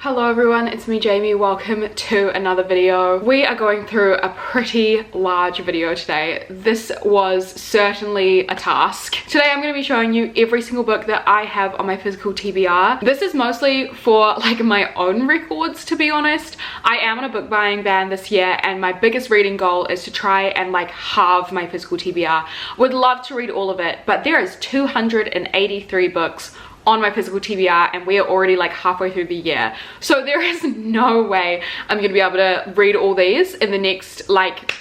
Hello everyone, it's me Jamie. Welcome to another video. We are going through a pretty large video today. This was certainly a task. Today I'm going to be showing you every single book that I have on my physical TBR. This is mostly for like my own records, to be honest. I am on a book buying ban this year and my biggest reading goal is to try and like halve my physical TBR. Would love to read all of it, but there is 283 books on my physical TBR and we are already like halfway through the year, so there is no way I'm gonna be able to read all these in the next like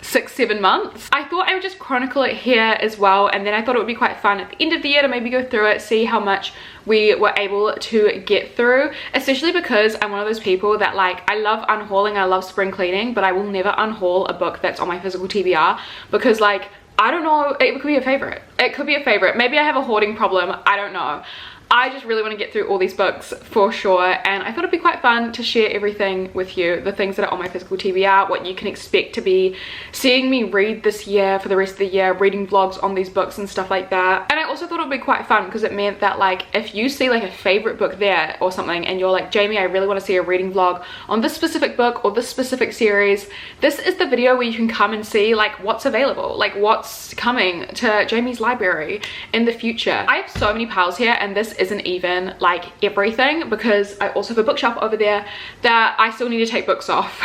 6-7 months. I thought I would just chronicle it here as well, and then I thought it would be quite fun at the end of the year to maybe go through it, see how much we were able to get through, especially because I'm one of those people that like, I love unhauling, I love spring cleaning, but I will never unhaul a book that's on my physical TBR because like, I don't know, it could be a favorite. It could be a favorite. Maybe I have a hoarding problem, I don't know. I just really want to get through all these books for sure, and I thought it'd be quite fun to share everything with you, the things that are on my physical TBR, what you can expect to be seeing me read this year for the rest of the year, reading vlogs on these books and stuff like that. And I also thought it would be quite fun because it meant that like if you see like a favorite book there or something and you're like, Jamie, I really want to see a reading vlog on this specific book or this specific series, this is the video where you can come and see like what's available, like what's coming to Jamie's library in the future. I have so many piles here and this isn't even like everything because I also have a bookshelf over there that I still need to take books off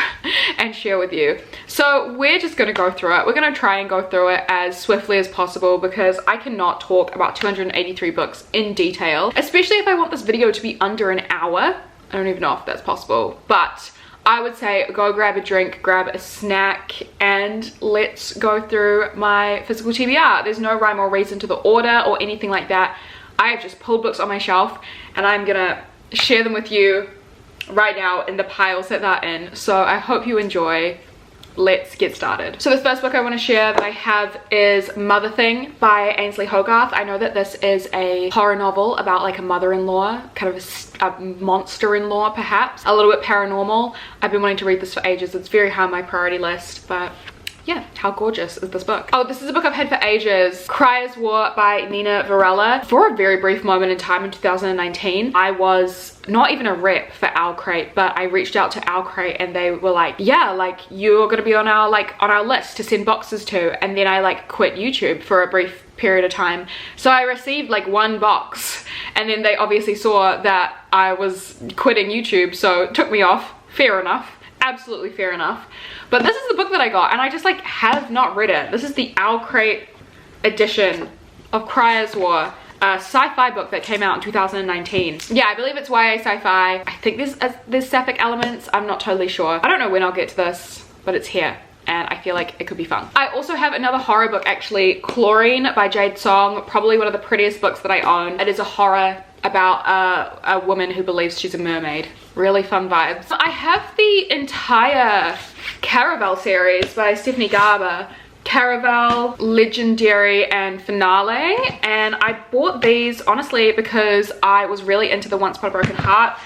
and share with you. So we're just going to go through it. We're going to try and go through it as swiftly as possible because I cannot talk about 283 books in detail, especially if I want this video to be under an hour. I don't even know if that's possible, but I would say go grab a drink, grab a snack, and let's go through my physical TBR. There's no rhyme or reason to the order or anything like that. I have just pulled books on my shelf and I'm gonna share them with you right now in the piles that they're in. So I hope you enjoy. Let's get started. So the first book I want to share that I have is Mother Thing by Ainsley Hogarth. I know that this is a horror novel about like a mother-in-law, kind of a monster-in-law perhaps, a little bit paranormal. I've been wanting to read this for ages. It's very high on my priority list, but yeah, how gorgeous is this book? Oh, this is a book I've had for ages. Cry as War by Nina Varela. For a very brief moment in time in 2019, I was not even a rep for Owl Crate, but I reached out to Owl Crate and they were like, yeah, like you're gonna be on our list to send boxes to. And then I like quit YouTube for a brief period of time. So I received like one box and then they obviously saw that I was quitting YouTube, so it took me off. Fair enough. Absolutely fair enough. But this is the book that I got and I just like have not read it. This is the Owl Crate edition of Cry as War, a sci-fi book that came out in 2019. Yeah, I believe it's YA sci-fi. I think there's sapphic elements. I'm not totally sure. I don't know when I'll get to this, but it's here and I feel like it could be fun. I also have another horror book actually, Chlorine by Jade Song, probably one of the prettiest books that I own. It is a horror about a woman who believes she's a mermaid. Really fun vibes. I have the entire Caraval series by Stephanie Garber. Caraval, Legendary, and Finale, and I bought these honestly because I was really into the Once Upon a Broken Heart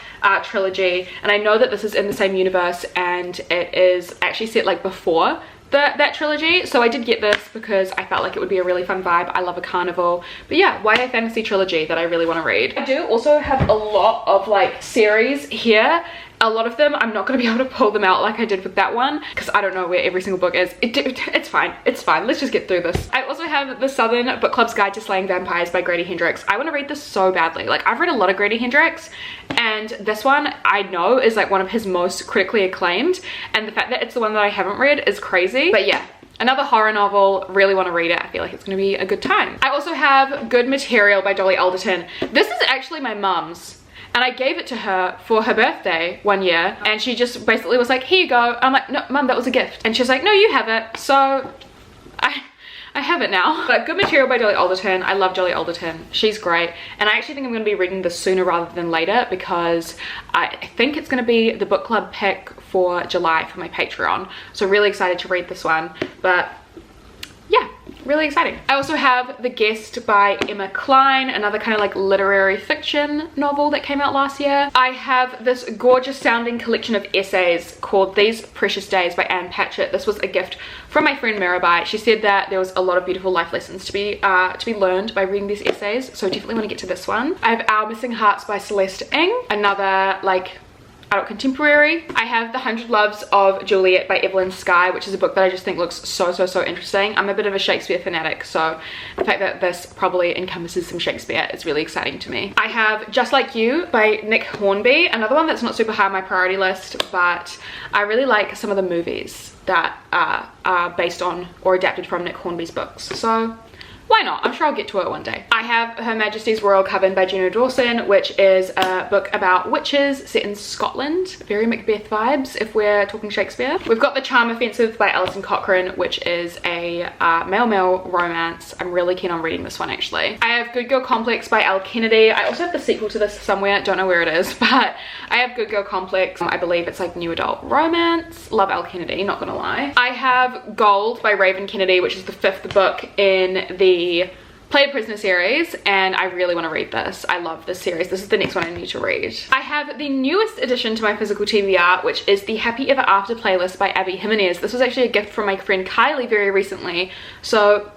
trilogy, and I know that this is in the same universe and it is actually set like before that trilogy, so I did get this because I felt like it would be a really fun vibe. I love a carnival, but yeah, YA fantasy trilogy that I really want to read. I do also have a lot of like series here. A lot of them I'm not going to be able to pull them out like I did with that one because I don't know where every single book is. It's fine, it's fine, let's just get through this. I also have The Southern Book Club's Guide to Slaying Vampires by Grady Hendrix. I want to read this so badly. Like, I've read a lot of Grady Hendrix and this one I know is like one of his most critically acclaimed, and the fact that it's the one that I haven't read is crazy. But yeah, another horror novel, really want to read it. I feel like it's going to be a good time. I also have Good Material by Dolly Alderton. This is actually my mum's. And I gave it to her for her birthday one year and she just basically was like, here you go. I'm like, no, mum, that was a gift. And she's like, no, you have it. So I have it now. But Good Material by Dolly Alderton. I love Dolly Alderton. She's great. And I actually think I'm going to be reading this sooner rather than later because I think it's going to be the book club pick for July for my Patreon. So really excited to read this one. But yeah, really exciting. I also have The Guest by Emma Cline, another kind of like literary fiction novel that came out last year. I have this gorgeous sounding collection of essays called These Precious Days by Anne Patchett. This was a gift from my friend Mirabai. She said that there was a lot of beautiful life lessons to be learned by reading these essays, so I definitely want to get to this one. I have Our Missing Hearts by Celeste Ng, another like adult contemporary. I have The 100 Loves of Juliet by Evelyn Skye, which is a book that I just think looks so interesting. I'm a bit of a Shakespeare fanatic, so the fact that this probably encompasses some Shakespeare is really exciting to me. I have Just Like You by Nick Hornby, another one that's not super high on my priority list, but I really like some of the movies that are based on or adapted from Nick Hornby's books, so why not? I'm sure I'll get to it one day. I have Her Majesty's Royal Coven by Juno Dawson, which is a book about witches set in Scotland. Very Macbeth vibes if we're talking Shakespeare. We've got The Charm Offensive by Alison Cochrane, which is a male-male romance. I'm really keen on reading this one actually. I have Good Girl Complex by Elle Kennedy. I also have the sequel to this somewhere, don't know where it is, but I have Good Girl Complex. I believe it's like new adult romance. Love Elle Kennedy, not gonna lie. I have Gold by Raven Kennedy, which is the 5th book in the Play a Prisoner series, and I really want to read this. I love this series. This is the next one I need to read. I have the newest addition to my physical TBR, which is the Happy Ever After playlist by Abby Jimenez. This was actually a gift from my friend Kylie very recently, so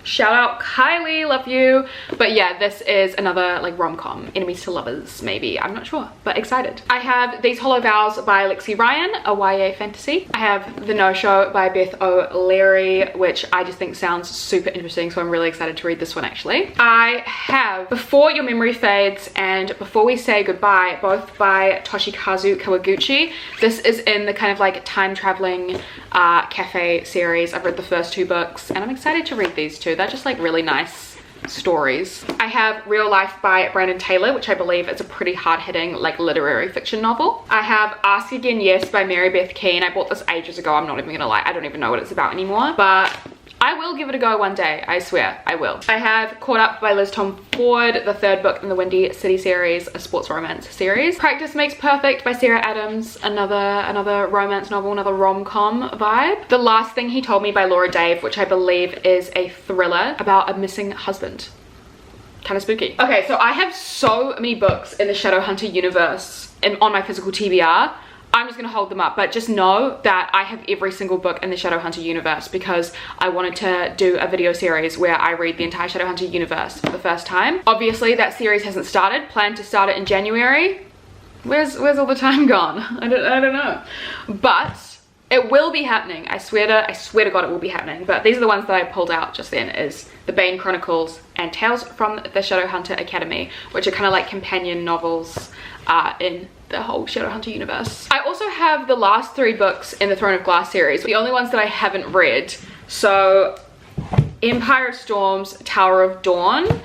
shout out Kylie, love you. But yeah, this is another like rom-com, enemies to lovers maybe, I'm not sure, but excited. I have These Hollow Vows by Lexi Ryan, a YA fantasy. I have The No Show by Beth O'Leary, which I just think sounds super interesting, so I'm really excited to read this one actually. I have Before Your Memory Fades and Before We Say Goodbye, both by Toshikazu Kawaguchi. This is in the kind of like time traveling cafe series. I've read the first 2 books and I'm excited to read these 2. They're just like really nice stories. I have Real Life by Brandon Taylor, which I believe is a pretty hard-hitting like literary fiction novel. I have Ask Again Yes by Mary Beth Keane. I bought this ages ago, I'm not even gonna lie, I don't even know what it's about anymore, but I will give it a go one day, I swear, I will. I have Caught Up by Liz Tom Ford, the 3rd book in the Windy City series, a sports romance series. Practice Makes Perfect by Sarah Adams, another romance novel, another rom-com vibe. The Last Thing He Told Me by Laura Dave, which I believe is a thriller about a missing husband. Kind of spooky. Okay, so I have so many books in the Shadowhunter universe and on my physical TBR. I'm just gonna hold them up, but just know that I have every single book in the Shadowhunter universe because I wanted to do a video series where I read the entire Shadowhunter universe for the first time. Obviously that series hasn't started, planned to start it in January. Where's all the time gone? I don't know, but it will be happening. I swear to God it will be happening. But these are the ones that I pulled out just then, is The Bane Chronicles and Tales from the Shadowhunter Academy, which are kind of like companion novels in the whole Shadowhunter universe. I also have the last 3 books in the Throne of Glass series, the only ones that I haven't read. So Empire of Storms, Tower of Dawn,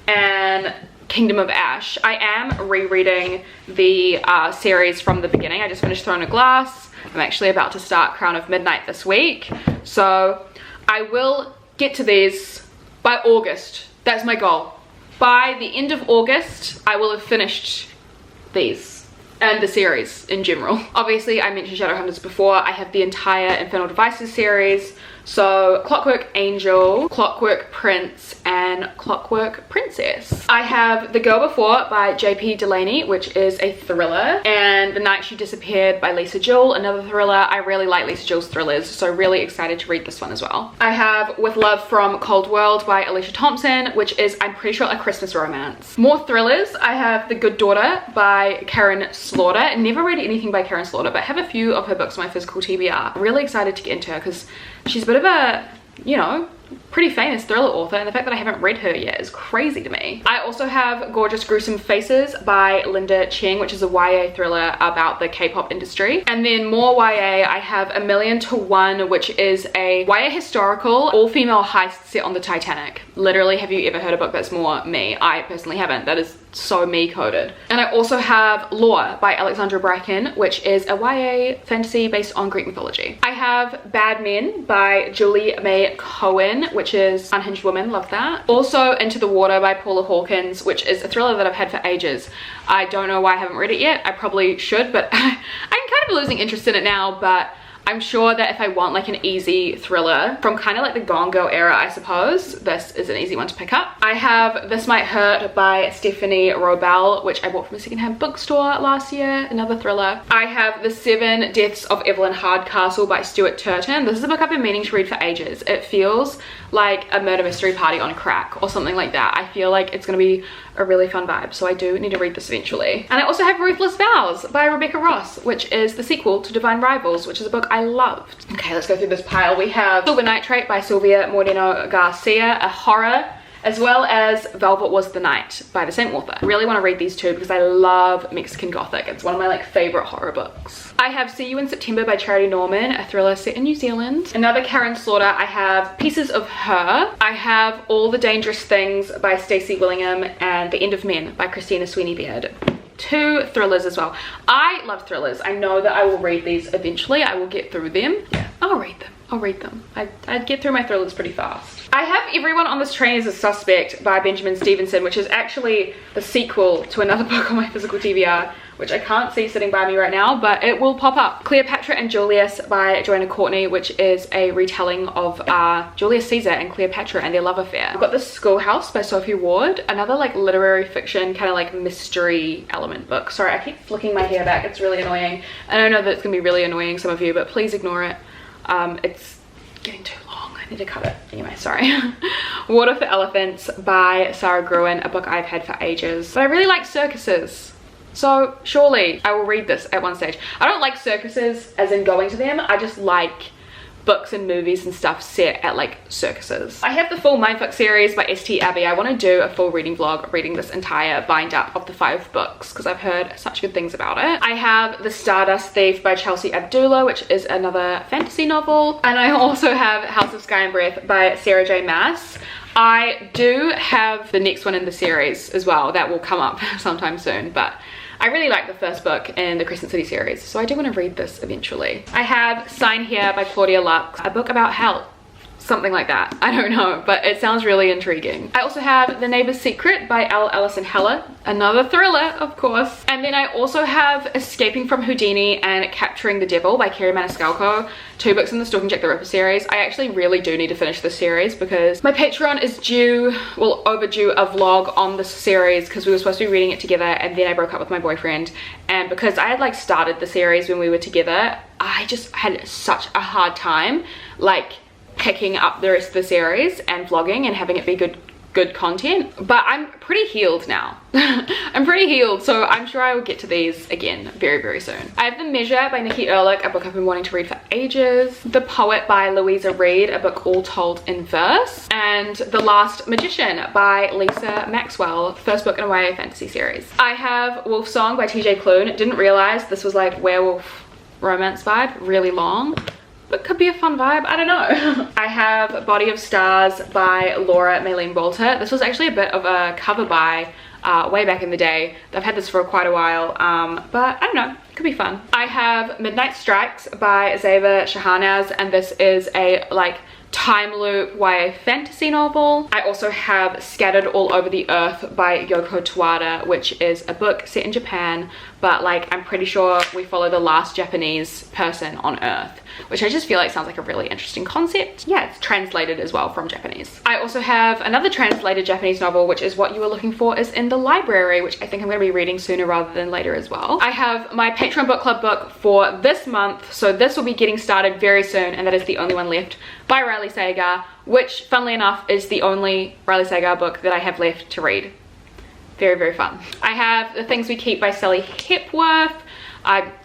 and Kingdom of Ash. I am rereading the series from the beginning. I just finished Throne of Glass. I'm actually about to start Crown of Midnight this week. So I will get to these by August. That's my goal. By the end of August, I will have finished these and the series in general. Obviously, I mentioned Shadowhunters before. I have the entire Infernal Devices series. So Clockwork Angel, Clockwork Prince, and Clockwork Princess. I have The Girl Before by J.P. Delaney, which is a thriller, and The Night She Disappeared by Lisa Jewell, another thriller. I really like Lisa Jewell's thrillers, so really excited to read this one as well. I have With Love from Cold World by Alicia Thompson, which is, I'm pretty sure, a Christmas romance. More thrillers. I have The Good Daughter by Karen Slaughter. Never read anything by Karen Slaughter, but have a few of her books on my physical TBR. Really excited to get into her because she's a bit of a, you know, pretty famous thriller author, and the fact that I haven't read her yet is crazy to me. I also have Gorgeous Gruesome Faces by Linda Cheng, which is a YA thriller about the K-pop industry. And then more YA, I have A Million to One, which is a YA historical all-female heist set on the Titanic. Literally, have you ever heard a book that's more me? I personally haven't. That is so me coded. And I also have Lore by Alexandra Bracken, which is a YA fantasy based on Greek mythology. I have Bad Men by Julie May Cohen, which is Unhinged Woman, love that. Also Into the Water by Paula Hawkins, which is a thriller that I've had for ages. I don't know why I haven't read it yet. I probably should, but I'm kind of losing interest in it now, but I'm sure that if I want like an easy thriller from kind of like the Gone Girl era, I suppose, this is an easy one to pick up. I have This Might Hurt by Stephanie Robel, which I bought from a secondhand bookstore last year, another thriller. I have The 7 Deaths of Evelyn Hardcastle by Stuart Turton. This is a book I've been meaning to read for ages. It feels like a murder mystery party on crack or something like that. I feel like it's gonna be a really fun vibe, so I do need to read this eventually. And I also have Ruthless Vows by Rebecca Ross, which is the sequel to Divine Rivals, which is a book I loved. Okay, let's go through this pile. We have Silver Nitrate by Sylvia Moreno Garcia, a horror, as well as Velvet Was the Night by the same author. I really want to read these two because I love Mexican Gothic. It's one of my like favorite horror books. I have See You in September by Charity Norman, a thriller set in New Zealand. Another Karen Slaughter. I have Pieces of Her. I have All the Dangerous Things by Stacey Willingham and The End of Men by Christina Sweeney Beard. Two thrillers as well. I love thrillers. I know that I will read these eventually. I will get through them. Yeah, I'll read them. I'll read them. I'd get through my thrillers pretty fast. I have Everyone on This Train is a Suspect by Benjamin Stevenson, which is actually the sequel to another book on my physical TBR, which I can't see sitting by me right now, but it will pop up. Cleopatra and Julius by Joanna Courtney, which is a retelling of Julius Caesar and Cleopatra and their love affair. I've got The Schoolhouse by Sophie Ward, another like literary fiction, kind of like mystery element book. Sorry, I keep flicking my hair back. It's really annoying. And I know that it's gonna be really annoying some of you, but please ignore it. It's getting too long. I need to cut it. Anyway, sorry. Water for Elephants by Sarah Gruen, a book I've had for ages. But I really like circuses, so surely I will read this at one stage. I don't like circuses as in going to them. I just like books and movies and stuff set at like circuses. I have the full Mindfuck series by St. Abbey. I want to do a full reading vlog reading this entire bind up of the 5 books because I've heard such good things about it. I have The Stardust Thief by Chelsea Abdullah, which is another fantasy novel. And I also have House of Sky and Breath by Sarah J. Maas. I do have the next one in the series as well that will come up sometime soon, but I really like the first book in the Crescent City series, so I do want to read this eventually. I have Sign Here by Claudia Lux, a book about hell. Something like that. I don't know, but it sounds really intriguing. I also have The Neighbor's Secret by L. Ellison Heller, another thriller, of course. And then I also have Escaping from Houdini and Capturing the Devil by Kerry Maniscalco, 2 books in the Stalking Jack the Ripper series. I actually really do need to finish this series because my Patreon is overdue a vlog on this series because we were supposed to be reading it together and then I broke up with my boyfriend. And because I had like started the series when we were together, I just had such a hard time like picking up the rest of the series and vlogging and having it be good content, but I'm pretty healed now. I'm pretty healed, so I'm sure I will get to these again very, very soon. I have The Measure by Nikki Erlich, a book I've been wanting to read for ages. The Poet by Louisa Reed, a book all told in verse. And The Last Magician by Lisa Maxwell, first book in a YA fantasy series. I have Wolf Song by TJ Klune. Didn't realize this was like werewolf romance vibe, really long. But could be a fun vibe, I don't know. I have Body of Stars by Laura Maylene Walter. This was actually a bit of a cover buy way back in the day. I've had this for quite a while, but I don't know, it could be fun. I have Midnight Strikes by Zeva Shahanaz, and this is a like time loop YA fantasy novel. I also have Scattered All Over the Earth by Yoko Tawada, which is a book set in Japan, but like I'm pretty sure we follow the last Japanese person on Earth, which I just feel like sounds like a really interesting concept. Yeah, it's translated as well from Japanese. I also have another translated Japanese novel, which is What You Were Looking For Is in the Library, which I think I'm going to be reading sooner rather than later as well. I have my Patreon book club book for this month, so this will be getting started very soon, and that is The Only One Left by Riley Sagar, which funnily enough is the only Riley Sagar book that I have left to read. Very, very fun. I have The Things We Keep by Sally Hepworth.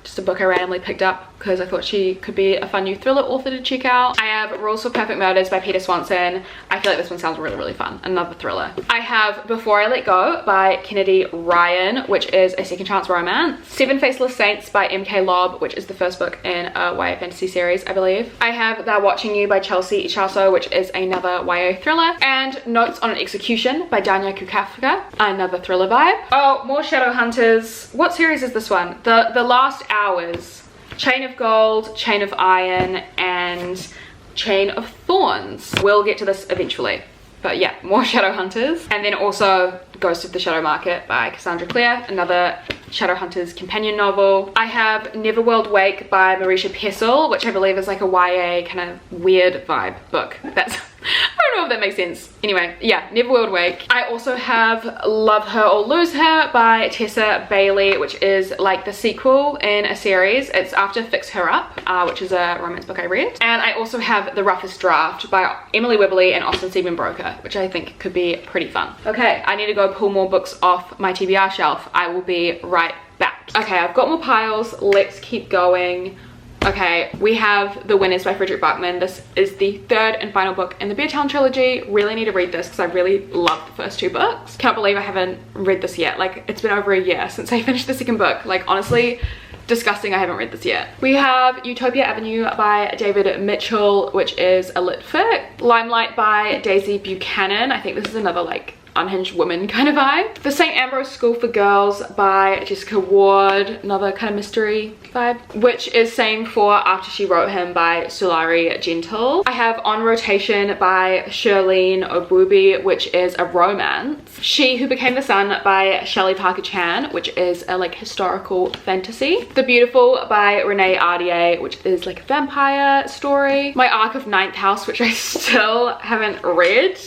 Just a book I randomly picked up because I thought she could be a fun new thriller author to check out. I have Rules for Perfect Murders by Peter Swanson. I feel like this one sounds really, really fun. Another thriller. I have Before I Let Go by Kennedy Ryan, which is a second chance romance. Seven Faceless Saints by M.K. Lobb, which is the first book in a YA fantasy series, I believe. I have They're Watching You by Chelsea Ichaso, which is another YA thriller. And Notes on an Execution by Danya Kukafka, another thriller vibe. Oh, more Shadowhunters. What series is this one? The Last Hours. Chain of Gold, Chain of Iron, and Chain of Thorns. We'll get to this eventually. But yeah, more Shadowhunters. And then also Ghost of the Shadow Market by Cassandra Clare, another Shadowhunters companion novel. I have Neverworld Wake by Marisha Pessel, which I believe is like a YA kind of weird vibe book. That's, I don't don't know if that makes sense. Anyway, yeah, Never Will Wake. I also have Love Her or Lose Her by Tessa Bailey, which is like the sequel in a series. It's after Fix Her Up, which is a romance book I read. And I also have The Roughest Draft by Emily Webberley and Austin Stephen Broker, which I think could be pretty fun. Okay, I need to go pull more books off my TBR shelf. I will be right back. Okay, I've got more piles. Let's keep going. Okay, we have The Winners by Frederick Buckman. This is the third and final book in the Beartown trilogy. Really need to read this because I really love the first two books. Can't believe I haven't read this yet. Like, it's been over a year since I finished the second book. Like, honestly, disgusting I haven't read this yet. We have Utopia Avenue by David Mitchell, which is a lit fic. Limelight by Daisy Buchanan. I think this is another like unhinged woman kind of vibe. The St. Ambrose School for Girls by Jessica Ward, another kind of mystery vibe, which is same for After She Wrote Him by Sulari Gentle. I have On Rotation by Shirlene Obubi, which is a romance. She Who Became the Sun by Shelley Parker Chan, which is a like historical fantasy. The Beautiful by Renee Ardier, which is like a vampire story. My Arc of Ninth House, which I still haven't read.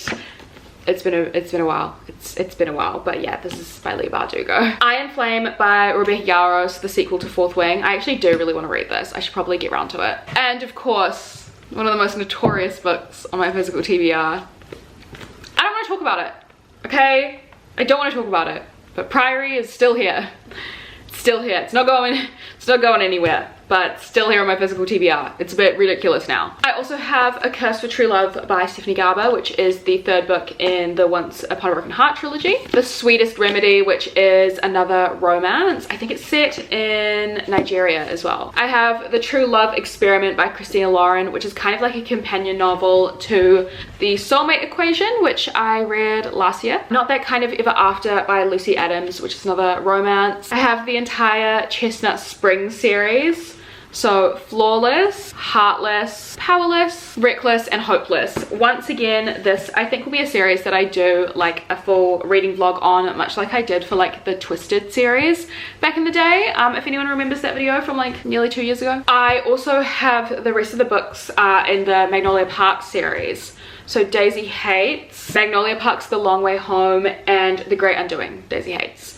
It's been a while. It's been a while, but yeah, this is by Leigh Bardugo. Iron Flame by Rebecca Yarros, the sequel to Fourth Wing. I actually do really want to read this. I should probably get around to it. And of course, one of the most notorious books on my physical TBR. I don't want to talk about it, okay? I don't want to talk about it, but Priory is still here. It's still here. It's not going anywhere. But still here on my physical TBR. It's a bit ridiculous now. I also have A Curse for True Love by Stephanie Garber, which is the third book in the Once Upon a Broken Heart trilogy. The Sweetest Remedy, which is another romance. I think it's set in Nigeria as well. I have The True Love Experiment by Christina Lauren, which is kind of like a companion novel to The Soulmate Equation, which I read last year. Not That Kind of Ever After by Lucy Adams, which is another romance. I have the entire Chestnut Spring series. So Flawless, Heartless, Powerless, Reckless, and Hopeless. Once again, this I think will be a series that I do like a full reading vlog on, much like I did for like the Twisted series back in the day, if anyone remembers that video from like nearly 2 years ago. I also have the rest of the books in the Magnolia Park series. So Daisy Hates, Magnolia Park's The Long Way Home, and The Great Undoing, Daisy Hates.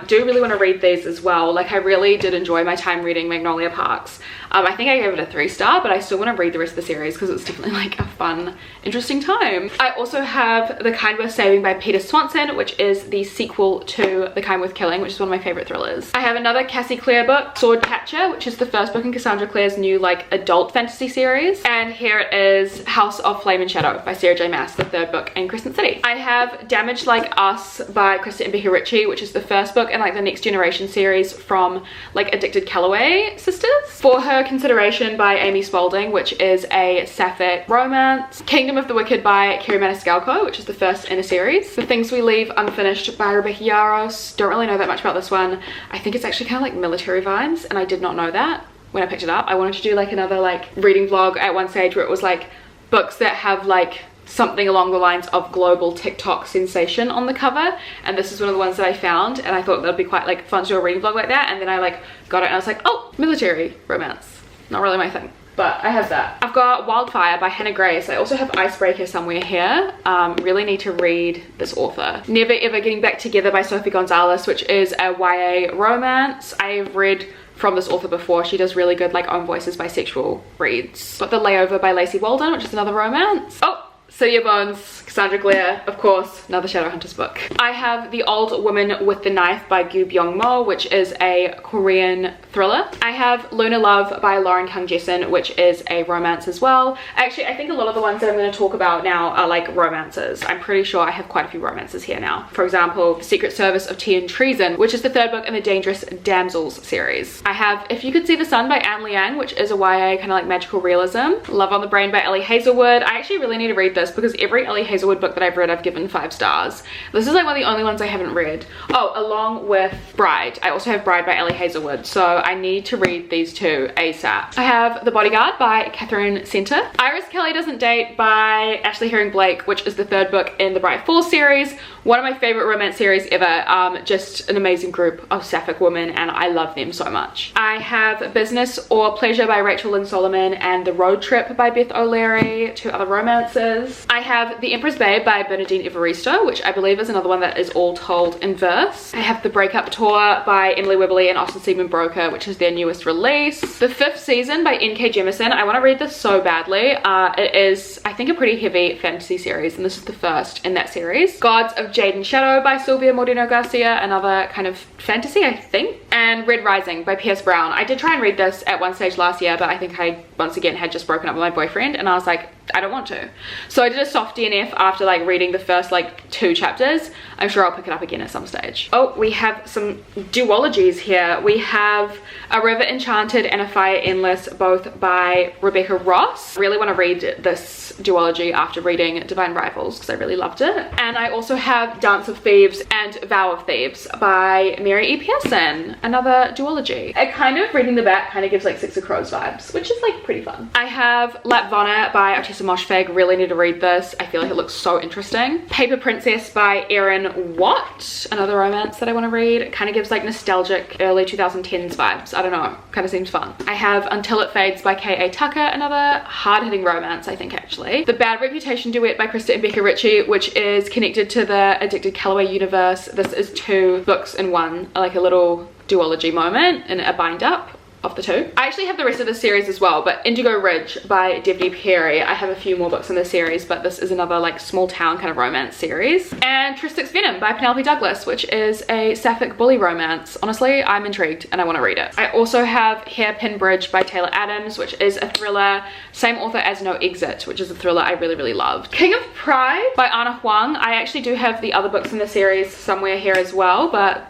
Do really want to read these as well. Like, I really did enjoy my time reading Magnolia Parks. I think I gave it a 3-star, but I still want to read the rest of the series because it's definitely like a fun, interesting time. I also have The Kind Worth Saving by Peter Swanson, which is the sequel to The Kind Worth Killing, which is one of my favorite thrillers. I have another Cassie Clare book, Swordcatcher, which is the first book in Cassandra Clare's new like adult fantasy series. And here it is, House of Flame and Shadow by Sarah J Maas, the third book in Crescent City. I have Damaged Like Us by Krista Mbehi Ritchie, which is the first book in like the Next Generation series from like Addicted Calloway sisters. For Her Consideration by Amy Spalding, which is a sapphic romance. Kingdom of the Wicked by Kerry Maniscalco, which is the first in a series. The Things We Leave Unfinished by Rebecca Yarros. Don't really know that much about this one. I think it's actually kind of like military vibes, and I did not know that when I picked it up. I wanted to do like another like reading vlog at one stage where it was like books that have like something along the lines of global TikTok sensation on the cover, and this is one of the ones that I found, and I thought that'd be quite like fun to do a reading vlog like that, and then I like got it and I was like, oh, military romance, not really my thing, but I have that. I've got Wildfire by Hannah Grace. I also have Icebreaker somewhere here. Really need to read this author. Never Ever Getting Back Together by Sophie Gonzalez, which is a YA romance. I've read from this author before. She does really good like own voices bisexual reads. Got The Layover by Lacey Walden, which is another romance. Oh, City of Bones, Cassandra Clare, of course, another Shadowhunters book. I have The Old Woman with the Knife by Gu Byung-mo, which is a Korean thriller. I have Luna Love by Lauren Kang Jessen, which is a romance as well. Actually, I think a lot of the ones that I'm going to talk about now are like romances. I'm pretty sure I have quite a few romances here now. For example, The Secret Service of Tea and Treason, which is the third book in the Dangerous Damsels series. I have If You Could See the Sun by Anne Liang, which is a YA kind of like magical realism. Love on the Brain by Ellie Hazelwood. I actually really need to read this because every Ellie Hazelwood book that I've read I've given 5 stars. This is like one of the only ones I haven't read. Oh, along with Bride. I also have Bride by Ellie Hazelwood, so I need to read these two ASAP. I have The Bodyguard by Catherine Center. Iris Kelly Doesn't Date by Ashley Herring Blake, which is the third book in the Bright Falls series. One of my favorite romance series ever. Just an amazing group of sapphic women, and I love them so much. I have Business or Pleasure by Rachel Lynn Solomon and The Road Trip by Beth O'Leary, 2 other romances. series. I have The Emperor's Babe by Bernardine Evaristo, which I believe is another one that is all told in verse. I have The Breakup Tour by Emily Wibberley and Austin Seaman Broker, which is their newest release. The 5th Season by N.K. Jemisin. I want to read this so badly. It is, I think, a pretty heavy fantasy series, and this is the first in that series. Gods of Jade and Shadow by Sylvia Moreno Garcia, another kind of fantasy, I think. And Red Rising by Pierce Brown. I did try and read this at one stage last year, but I think I once again had just broken up with my boyfriend, and I was like, I don't want to. So I did a soft DNF after like reading the first like 2 chapters. I'm sure I'll pick it up again at some stage. Oh, we have some duologies here. We have A River Enchanted and A Fire Endless, both by Rebecca Ross. I really want to read this duology after reading Divine Rivals because I really loved it. And I also have Dance of Thieves and Vow of Thieves by Mary E. Pearson, another duology. It kind of, reading the back, kind of gives like Six of Crows vibes, which is like pretty fun. I have Lapvona by Otessa Moshfegh. Really need to read this. I feel like it looks so interesting. Paper Princess by Erin Watt, another romance that I want to read. It kind of gives like nostalgic early 2010s vibes. I don't know, kind of seems fun. I have Until It Fades by K.A. Tucker, another hard-hitting romance, I think, actually. The Bad Reputation duet by Krista and Becca Ritchie, which is connected to the Addicted Calloway universe. This is 2 books in one, like a little duology moment and a bind up of the 2. I actually have the rest of the series as well, but Indigo Ridge by Devney Perry. I have a few more books in this series, but this is another like small town kind of romance series. And Tristic's Venom by Penelope Douglas, which is a sapphic bully romance. Honestly, I'm intrigued and I want to read it. I also have Hairpin Bridge by Taylor Adams, which is a thriller, same author as No Exit, which is a thriller I really loved. King of Pride by Ana Huang. I actually do have the other books in the series somewhere here as well, but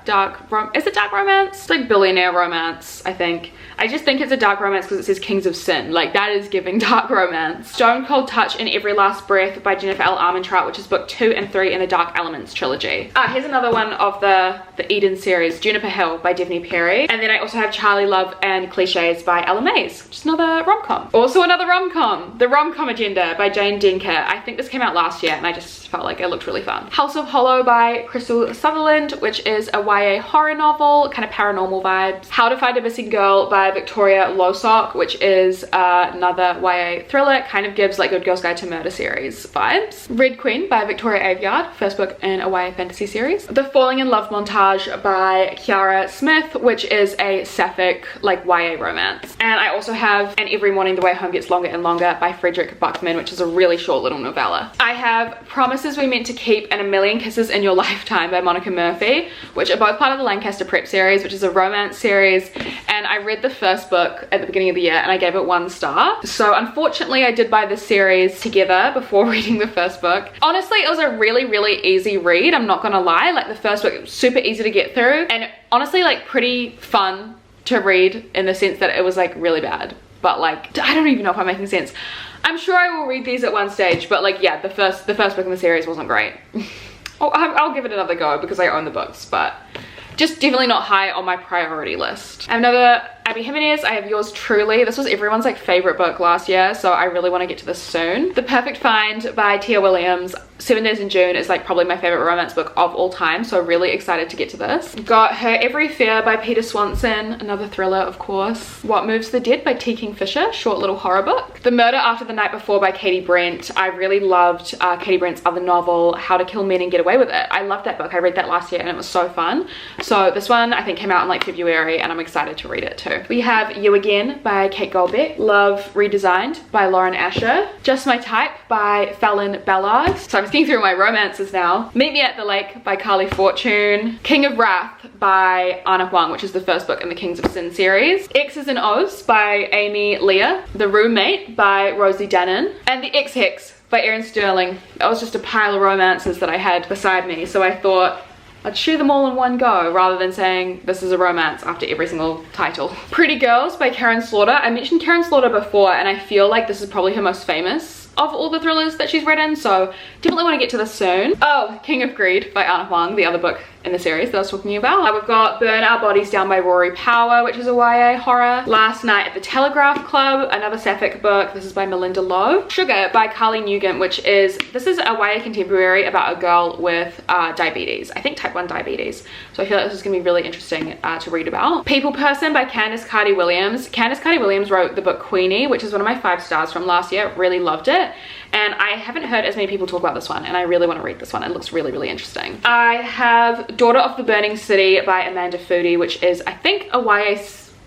is it dark romance? It's like billionaire romance, I think. I just think it's a dark romance because it says Kings of Sin. Like, that is giving dark romance. Stone Cold Touch and Every Last Breath by Jennifer L. Armentrout, which is book 2 and 3 in the Dark Elements trilogy. Here's another one of the Eden series, Juniper Hill by Devney Perry. And then I also have Charlie Love and Cliches by Ella Mays, which is another rom-com. Also another rom-com, The Rom-Com Agenda by Jane Denker. I think this came out last year and I just felt like it looked really fun. House of Hollow by Crystal Sutherland, which is a YA horror novel, kind of paranormal vibes. How to Find a Missing Girl by Victoria Losock, which is another YA thriller, kind of gives like Good Girls Guide to Murder series vibes. Red Queen by Victoria Aveyard, first book in a YA fantasy series. The Falling in Love Montage by Kiara Smith, which is a sapphic like YA romance. And I also have And Every Morning the Way Home Gets Longer and Longer by Frederick Buckman, which is a really short little novella. I have Promises We Meant to Keep and A Million Kisses in Your Lifetime by Monica Murphy, which are both part of the Lancaster Prep series, which is a romance series. And I read the first book at the beginning of the year and I gave it 1 star. So unfortunately I did buy this series together before reading the first book. Honestly, it was a really easy read, I'm not gonna lie. Like, the first book was super easy to get through and honestly like pretty fun to read in the sense that it was like really bad, but like I don't even know if I'm making sense. I'm sure I will read these at one stage, but like, yeah, the first book in the series wasn't great. Oh, I'll give it another go because I own the books, but just definitely not high on my priority list. I have another Abby Jimenez. I have Yours Truly. This was everyone's like favorite book last year, so I really want to get to this soon. The Perfect Find by Tia Williams. 7 Days in June is like probably my favorite romance book of all time, so really excited to get to this. Got Her Every Fear by Peter Swanson, another thriller of course. What Moves the Dead by T. Kingfisher, short little horror book. The Murder After the Night Before by Katie Brent. I really loved Katie Brent's other novel, How to Kill Men and Get Away with It. I loved that book. I read that last year and it was so fun. So this one I think came out in like February and I'm excited to read it too. We have You Again by Kate Goldbeck. Love Redesigned by Lauren Asher. Just My Type by Fallon Ballard. So I'm seeing through my romances now. Meet Me at the Lake by Carly Fortune. King of Wrath by Ana Huang, which is the first book in the Kings of Sin series. X's and O's by Amy Leah. The Roommate by Rosie Dannon. And The Ex-Hex by Erin Sterling. That was just a pile of romances that I had beside me, so I thought I'd share them all in one go rather than saying this is a romance after every single title. Pretty Girls by Karen Slaughter. I mentioned Karen Slaughter before and I feel like this is probably her most famous of all the thrillers that she's written, so definitely want to get to this soon. Oh, King of Greed by Ana Huang, the other book in the series that I was talking about. We've got Burn Our Bodies Down by Rory Power, which is a YA horror. Last Night at the Telegraph Club, another sapphic book. This is by Melinda Lowe. Sugar by Carly Nugent, this is a YA contemporary about a girl with diabetes. I think type 1 diabetes. So I feel like this is gonna be really interesting to read about. People Person by Candice Carty-Williams. Candice Carty-Williams wrote the book Queenie, which is one of my 5 stars from last year. Really loved it. And I haven't heard as many people talk about this one, and I really want to read this one. It looks really, really interesting. I have Daughter of the Burning City by Amanda Foody, which is, I think, a YA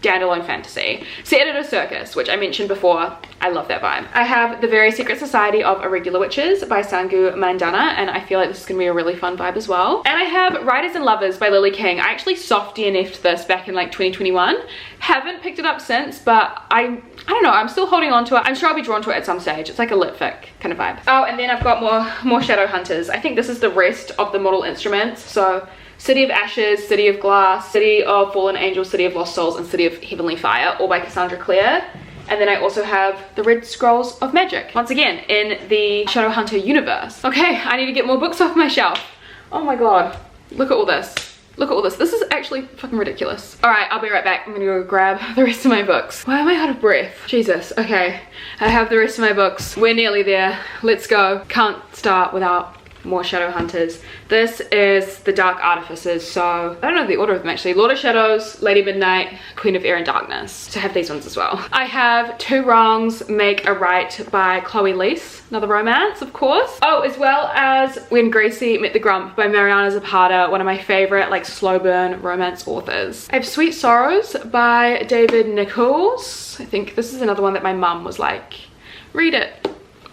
standalone fantasy set at a circus, which I mentioned before. I love that vibe. I have The Very Secret Society of Irregular Witches by Sangu Mandana, and I feel like this is gonna be a really fun vibe as well. And I have Writers and Lovers by Lily King. I actually soft DNF'd this back in like 2021. Haven't picked it up since, but I don't know, I'm still holding on to it. I'm sure I'll be drawn to it at some stage. It's like a lit fic kind of vibe. Oh, and then I've got more Shadow Hunters. I think this is the rest of the Mortal Instruments. So City of Ashes, City of Glass, City of Fallen Angels, City of Lost Souls, and City of Heavenly Fire, all by Cassandra Clare. And then I also have the Red Scrolls of Magic, once again in the Shadowhunter universe. Okay, I need to get more books off my shelf. Oh my god, look at all this. Look at all this. This is actually fucking ridiculous. All right, I'll be right back. I'm gonna go grab the rest of my books. Why am I out of breath? Jesus, okay. I have the rest of my books. We're nearly there. Let's go. Can't start without more Shadow Hunters. This is The Dark Artificers, so I don't know the order of them actually. Lord of Shadows, Lady Midnight, Queen of Air and Darkness. So I have these ones as well. I have Two Wrongs Make a Right by Chloe Leese, another romance of course. Oh, as well as When Gracie Met the Grump by Mariana Zapata, one of my favorite like slow burn romance authors. I have Sweet Sorrows by David Nichols. I think this is another one that my mum was like, read it.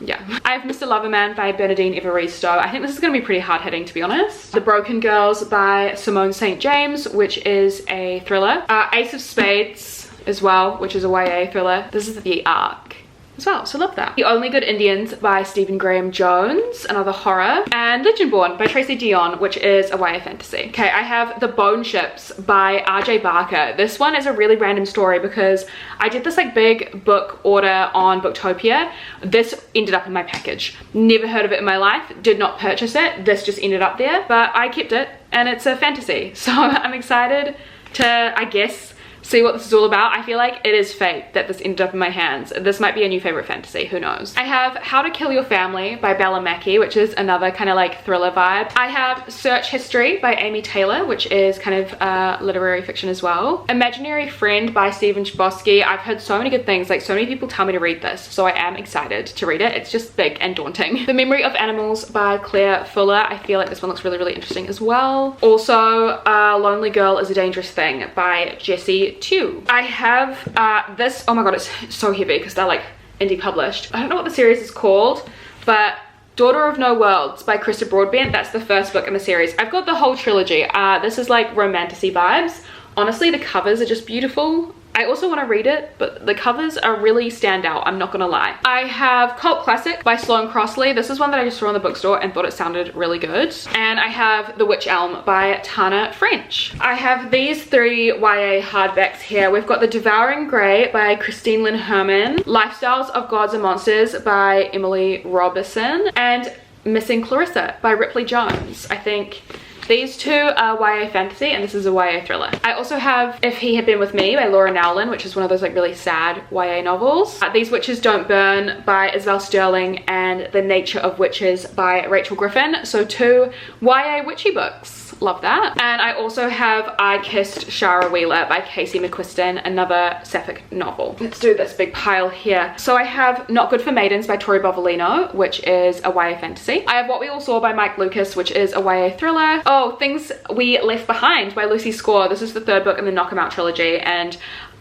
Yeah. I have Mr. Loverman by Bernadine Evaristo. I think this is going to be pretty hard hitting, to be honest. The Broken Girls by Simone St. James, which is a thriller. Ace of Spades as well, which is a YA thriller. This is The Ark as well, so love that. The Only Good Indians by Stephen Graham Jones, another horror. And Legendborn by Tracy Dion, which is a YA fantasy. Okay, I have The Bone Ships by RJ Barker. This one is a really random story because I did this like big book order on Booktopia. This ended up in my package. Never heard of it in my life, did not purchase it. This just ended up there, but I kept it and it's a fantasy. So I'm excited to, I guess, see what this is all about. I feel like it is fate that this ended up in my hands. This might be a new favorite fantasy, who knows. I have How to Kill Your Family by Bella Mackie, which is another kind of like thriller vibe. I have Search History by Amy Taylor, which is kind of literary fiction as well. Imaginary Friend by Stephen Chbosky. I've heard so many good things, like so many people tell me to read this, so I am excited to read it. It's just big and daunting. The Memory of Animals by Claire Fuller. I feel like this one looks really, really interesting as well. Also, Lonely Girl is a Dangerous Thing by Jessie Tew. I have this, oh my god, it's so heavy because they're like indie published. I don't know what the series is called, but Daughter of No Worlds by Krista Broadbent. That's the first book in the series. I've got the whole trilogy. This is like romantasy vibes. Honestly, the covers are just beautiful. I also want to read it, but the covers are really stand out, I'm not gonna lie. I have Cult Classic by Sloane Crossley. This is one that I just saw in the bookstore and thought it sounded really good. And I have The Witch Elm by Tana French. I have these 3 YA hardbacks here. We've got The Devouring Grey by Christine Lynn Herman, Lifestyles of Gods and Monsters by Emily Robison, and Missing Clarissa by Ripley Jones. I think these 2 are YA fantasy and this is a YA thriller. I also have If He Had Been With Me by Laura Nowlin, which is one of those like really sad YA novels. These Witches Don't Burn by Isabel Sterling and The Nature of Witches by Rachel Griffin. So 2 YA witchy books. Love that. And I also have I Kissed Shara Wheeler by Casey McQuiston, another sapphic novel. Let's do this big pile here. So I have Not Good for Maidens by Tori Bovolino, which is a YA fantasy. I have What We All Saw by Mike Lucas, which is a YA thriller. Oh, Things We Left Behind by Lucy Score. This is the 3rd book in the Knock 'Em Out trilogy, and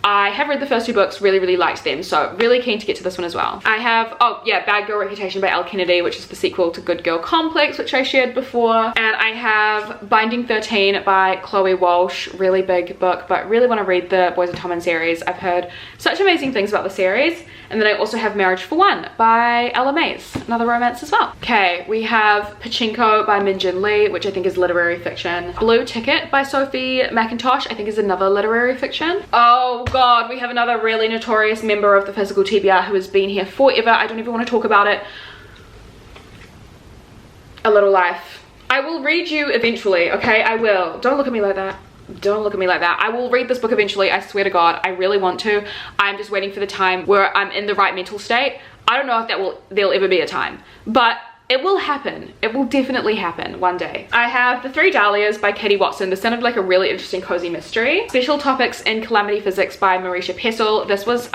I have read the first 2 books, really, really liked them, so really keen to get to this one as well. I have, oh yeah, Bad Girl Reputation by Elle Kennedy, which is the sequel to Good Girl Complex, which I shared before. And I have Binding 13 by Chloe Walsh, really big book, but really want to read the Boys of Tommen series. I've heard such amazing things about the series. And then I also have Marriage for One by Ella Mays, another romance as well. Okay, we have Pachinko by Min Jin Lee, which I think is literary fiction. Blue Ticket by Sophie McIntosh, I think is another literary fiction. Oh god, we have another really notorious member of the physical TBR who has been here forever. I don't even want to talk about it. A Little Life I will read you eventually, okay? I will. Don't look at me like that. Don't look at me like that. I will read this book eventually, I swear to God. I really want to. I'm just waiting for the time where I'm in the right mental state. I don't know if there'll ever be a time, but it will happen. It will definitely happen one day. I have The Three Dahlias by Katie Watson. This sounded like a really interesting cozy mystery. Special Topics in Calamity Physics by Marisha Pessel. This was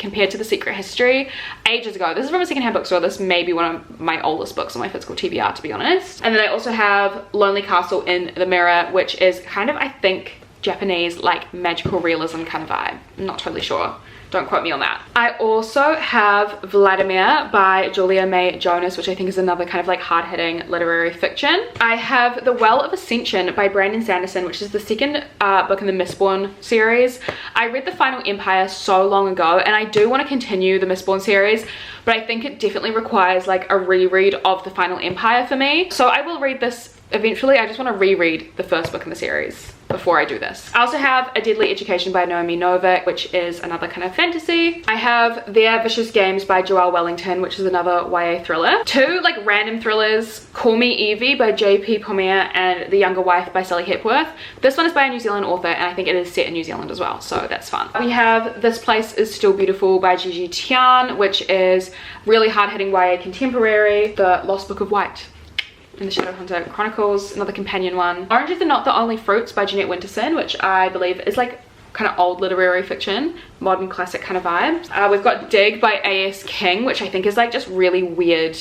compared to The Secret History ages ago. This is from a secondhand bookstore. This may be one of my oldest books on my physical TBR, to be honest. And then I also have Lonely Castle in the Mirror, which is kind of, I think, Japanese, like magical realism kind of vibe. I'm not totally sure. Don't quote me on that. I also have Vladimir by Julia May Jonas, which I think is another kind of like hard-hitting literary fiction. I have The Well of Ascension by Brandon Sanderson, which is the second book in the Mistborn series. I read The Final Empire so long ago, and I do want to continue the Mistborn series, but I think it definitely requires like a reread of The Final Empire for me. So I will read this eventually. I just want to reread the first book in the series before I do this. I also have A Deadly Education by Naomi Novik, which is another kind of fantasy. I have Their Vicious Games by Joelle Wellington, which is another YA thriller. Two like random thrillers, Call Me Evie by J.P. Pommier and The Younger Wife by Sally Hepworth. This one is by a New Zealand author, and I think it is set in New Zealand as well, so that's fun. We have This Place Is Still Beautiful by Gigi Tian, which is really hard-hitting YA contemporary. The Lost Book of White in the Shadowhunter Chronicles, another companion one. Oranges Are Not the Only Fruits by Jeanette Winterson, which I believe is like kind of old literary fiction, modern classic kind of vibes. We've got Dig by A.S. King, which I think is like just really weird,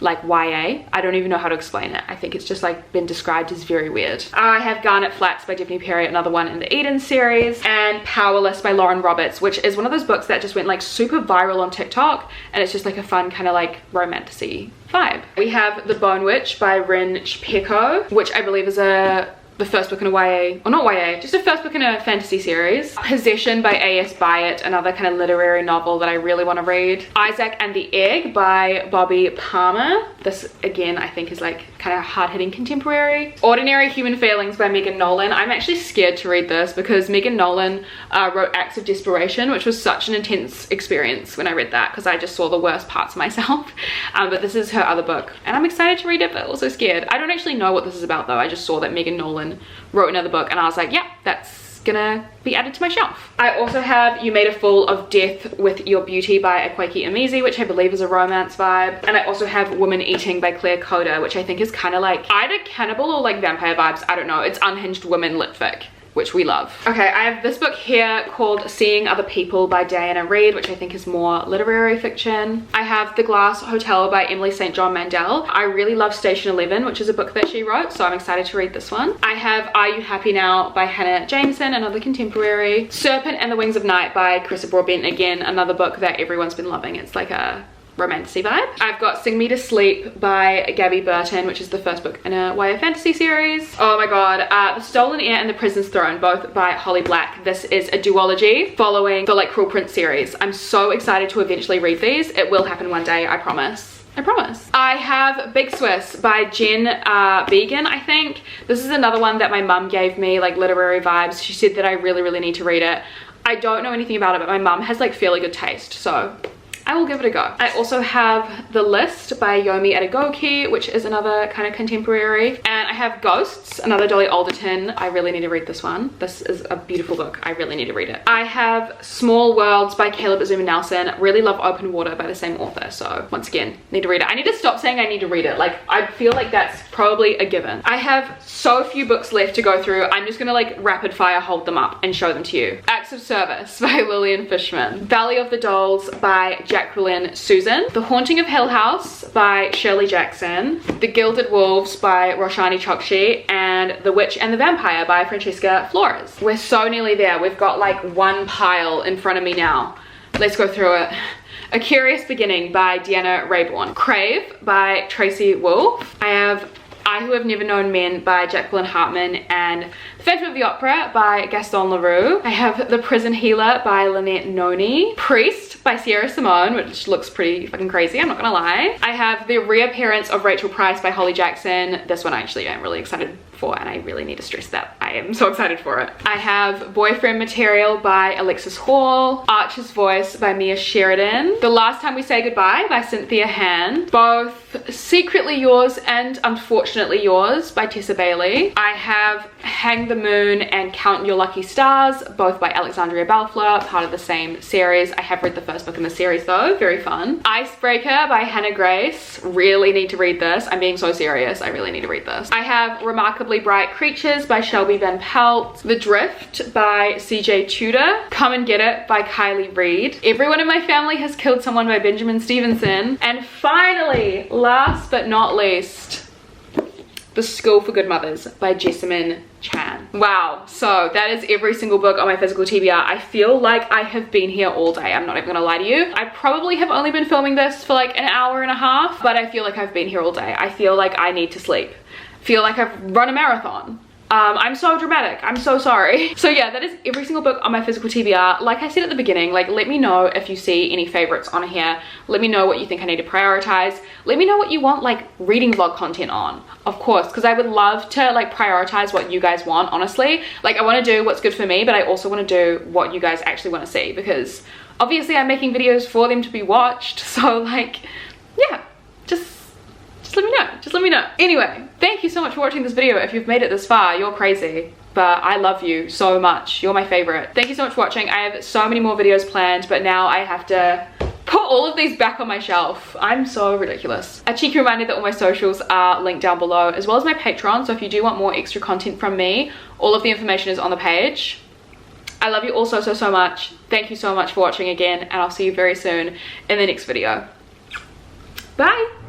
like YA. I don't even know how to explain it. I think it's just like been described as very weird. I have Garnet Flats by Tiffany Perry, another one in the Eden series, and Powerless by Lauren Roberts, which is one of those books that just went like super viral on TikTok, and it's just like a fun kind of like romantic-y vibe. We have The Bone Witch by Rin Chipeko, which I believe is the first book in a YA, or not YA, just a first book in a fantasy series. Possession by A.S. Byatt, another kind of literary novel that I really want to read. Isaac and the Egg by Bobby Palmer. This again I think is like kind of hard-hitting contemporary. Ordinary Human Failings by Megan Nolan. I'm actually scared to read this because Megan Nolan wrote Acts of Desperation, which was such an intense experience when I read that because I just saw the worst parts of myself. But this is her other book and I'm excited to read it, but also scared. I don't actually know what this is about though. I just saw that Megan Nolan wrote another book and I was like, yeah, that's gonna be added to my shelf. I also have You Made a Fool of Death with Your Beauty by Akwaeke Emezi, which I believe is a romance vibe. And I also have Woman Eating by Claire Coda, which I think is kind of like either cannibal or like vampire vibes. I don't know. It's unhinged women lit fic, which we love. Okay, I have this book here called Seeing Other People by Diana Reid, which I think is more literary fiction. I have The Glass Hotel by Emily St. John Mandel. I really love Station 11, which is a book that she wrote, so I'm excited to read this one. I have Are You Happy Now by Hannah Jameson, another contemporary. Serpent and the Wings of Night by Carissa Broadbent, again, another book that everyone's been loving. It's like a romantic vibe. I've got Sing Me to Sleep by Gabby Burton, which is the first book in a YA fantasy series. Oh my god, The Stolen Heir and The Prison's Throne, both by Holly Black. This is a duology following the like Cruel Prince series. I'm so excited to eventually read these. It will happen one day, I promise. I promise. I have Big Swiss by Jen Began, I think. This is another one that my mum gave me, like literary vibes. She said that I really need to read it. I don't know anything about it, but my mum has like fairly good taste, so I will give it a go. I also have The List by Yomi Adegoke, which is another kind of contemporary. And I have Ghosts, another Dolly Alderton. I really need to read this one. This is a beautiful book. I really need to read it. I have Small Worlds by Caleb Azuma Nelson. Really love Open Water by the same author. So once again, need to read it. I need to stop saying I need to read it. Like, I feel like that's probably a given. I have so few books left to go through. I'm just gonna like rapid fire hold them up and show them to you. Acts of Service by Lillian Fishman. Valley of the Dolls by Jacqueline Susan. The Haunting of Hill House by Shirley Jackson. The Gilded Wolves by Roshani Chokshi. And The Witch and the Vampire by Francesca Flores. We're so nearly there. We've got like one pile in front of me now. Let's go through it. A Curious Beginning by Deanna Rayborn. Crave by Tracy Wolff. I have I Who Have Never Known Men by Jacqueline Hartman and Phantom of the Opera by Gaston Leroux. I have The Prison Healer by Lynette Noni. Priest by Sierra Simone, which looks pretty fucking crazy, I'm not gonna lie. I have The Reappearance of Rachel Price by Holly Jackson. This one actually I'm really excited for, and I really need to stress that I am so excited for it. I have Boyfriend Material by Alexis Hall. Archer's Voice by Mia Sheridan. The Last Time We Say Goodbye by Cynthia Hand. Both Secretly Yours and Unfortunately Yours by Tessa Bailey. I have Hang the Moon and Count Your Lucky Stars, both by Alexandria Belfleur, part of the same series. I have read the first book in the series though, very fun. Icebreaker by Hannah Grace. Really need to read this. I'm being so serious, I really need to read this. I have Remarkably Bright Creatures by Shelby Van Pelt. The Drift by CJ Tudor. Come and Get It by Kylie Reid. Everyone in My Family Has Killed Someone by Benjamin Stevenson. And finally, last but not least, The School for Good Mothers by Jessamine Chan. Wow, so that is every single book on my physical TBR. I feel like I have been here all day, I'm not even gonna lie to you. I probably have only been filming this for like an hour and a half, but I feel like I've been here all day. I feel like I need to sleep. I feel like I've run a marathon. I'm so dramatic, I'm so sorry. So yeah, that is every single book on my physical TBR. Like I said at the beginning, like let me know if you see any favorites on here. Let me know what you think I need to prioritize. Let me know what you want like reading vlog content on, of course, because I would love to like prioritize what you guys want, honestly. Like I want to do what's good for me, but I also want to do what you guys actually want to see, because obviously I'm making videos for them to be watched. So like, yeah, just let me know, just let me know. Anyway, thank you so much for watching this video. If you've made it this far, you're crazy, but I love you so much. You're my favorite. Thank you so much for watching. I have so many more videos planned, but now I have to put all of these back on my shelf. I'm so ridiculous. A cheeky reminder that all my socials are linked down below, as well as my Patreon. So if you do want more extra content from me, all of the information is on the page. I love you all so much. Thank you so much for watching again, and I'll see you very soon in the next video. Bye.